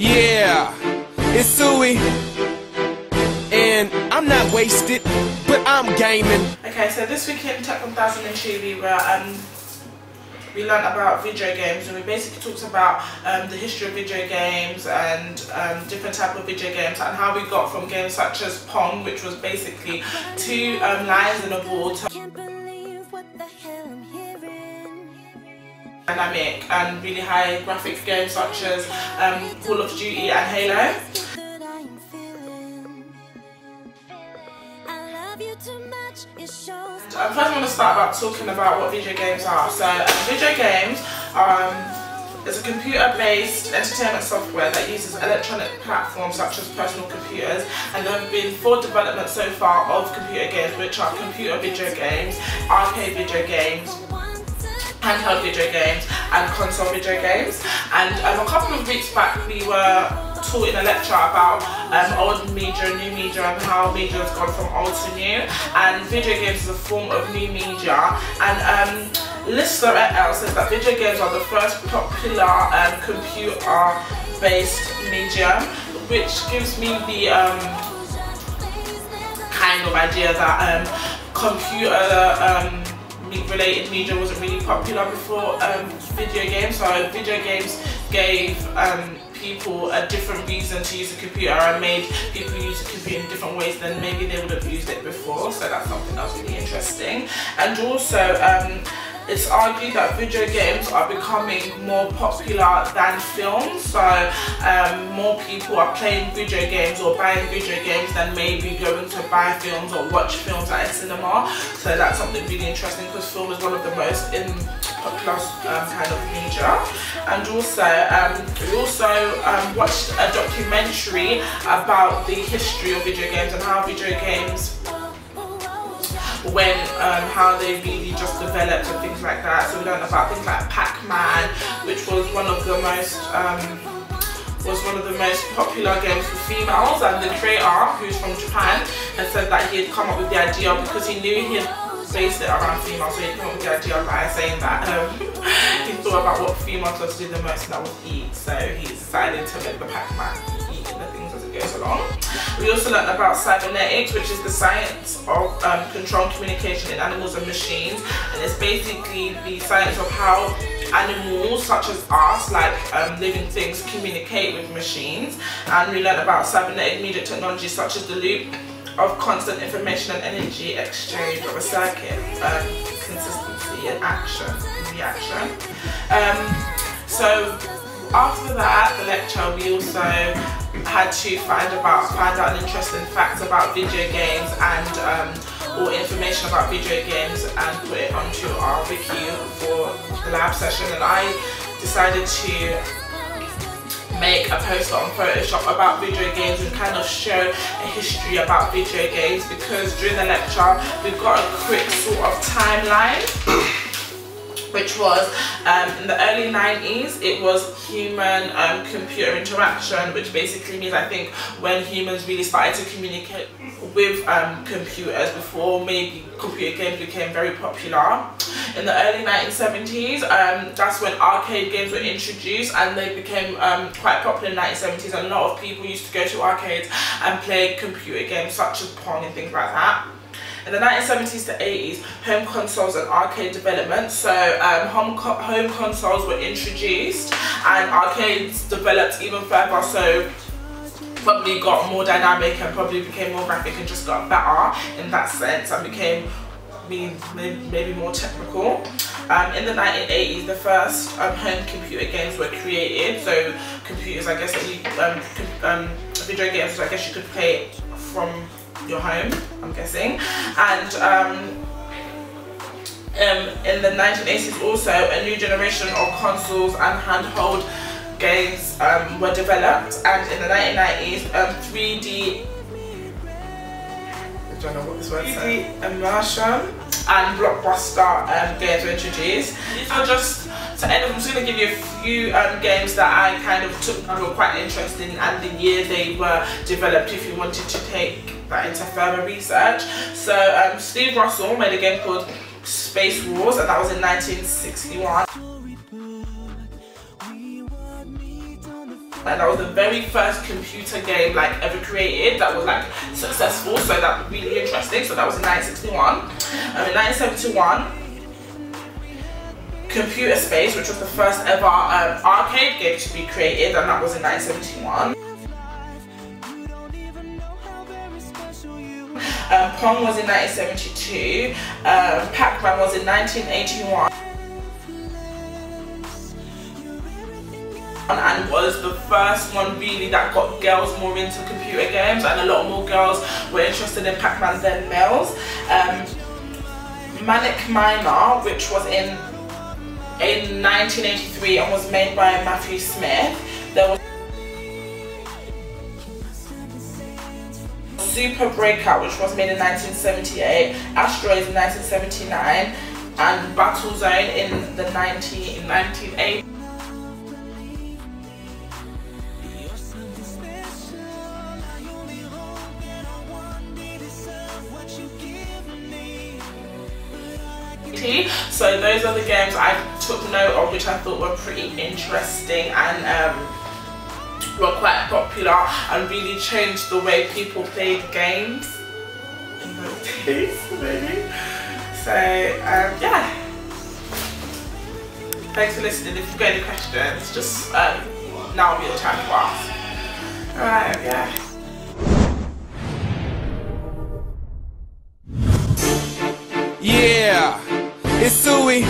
Yeah, it's Suey, and I'm not wasted, but I'm gaming. Okay, so this week in Tech 1002 we learned about video games, and we basically talked about the history of video games and different type of video games and how we got from games such as Pong, which was basically two lines in a ball, dynamic and really high graphic games such as Call of Duty and Halo. First I want to start about talking about what video games are. So video games is a computer-based entertainment software that uses electronic platforms such as personal computers, and there have been 4 developments so far of computer games, which are computer video games, arcade video games, handheld video games and console video games. And a couple of weeks back we were taught in a lecture about old media, new media, and how media has gone from old to new, and video games is a form of new media. And Lister et al. Says that video games are the first popular computer-based medium, which gives me the kind of idea that computer related media wasn't really popular before video games. So video games gave people a different reason to use a computer and made people use a computer in different ways than maybe they would have used it before. So that's something that's really interesting. And also it's argued that video games are becoming more popular than films, so more people are playing video games or buying video games than maybe going to buy films or watch films at a cinema. So that's something really interesting, because film is one of the most popular kind of media. And also we also watched a documentary about the history of video games and how video games how they really just developed and things like that. So we learned about things like Pac-Man, which was one of the most popular games for females, and the creator, who's from Japan, had said that he had come up with the idea because he knew he had based it around females, so he came up with the idea by saying that he thought about what females love to do the most, and that was eat. So he decided to make the Pac-Man eating the things as it goes along. We also learned about cybernetics, which is the science of control and communication in animals and machines, and it's basically the science of how animals such as us, like living things, communicate with machines. And we learned about cybernetic media technology such as the loop of constant information and energy exchange of a circuit, consistency and action and reaction. So after that, the lecture, we also had to find out interesting facts about video games and or information about video games and put it onto our wiki for the lab session. And I decided to make a poster on Photoshop about video games and kind of show a history about video games, because during the lecture we've got a quick sort of timeline, which was in the early 90s it was human computer interaction, which basically means, I think, when humans really started to communicate with computers before maybe computer games became very popular. In the early 1970s, that's when arcade games were introduced, and they became quite popular in the 1970s, and a lot of people used to go to arcades and play computer games such as Pong and things like that. In the 1970s to 80s, home consoles and arcade development. So home consoles were introduced and arcades developed even further, so probably got more dynamic and probably became more graphic and just got better in that sense and became maybe more technical. In the 1980s, the first home computer games were created. So computers, I guess, that you video games, I guess you could play from your home, I'm guessing. And in the 1980s also, a new generation of consoles and handheld games were developed, and in the 1990s 3D, I don't know what this word says, 3D immersion and blockbuster games were introduced. So just to end up, I'm just going to give you a few games that I kind of took and were quite interesting, and the year they were developed if you wanted to take that into further research. So Steve Russell made a game called Space Wars, and that was in 1961. and that was the very first computer game like ever created that was like successful, so that was really interesting. So that was in 1961. In 1971, Computer Space, which was the first ever arcade game to be created, and that was in 1971. Pong was in 1972, Pac-Man was in 1981, and was the first one really that got girls more into computer games, and a lot more girls were interested in Pac-Man than males. Manic Miner, which was in 1983 and was made by Matthew Smith. There was Super Breakout, which was made in 1978, Asteroids in 1979, and Battlezone in the 1980s. So those are the games I took note of, which I thought were pretty interesting and were quite popular and really changed the way people played games in those days, maybe. So yeah, thanks for listening. If you've got any questions, just now will be the time to ask. Alright, yeah. Yeah, it's Suey.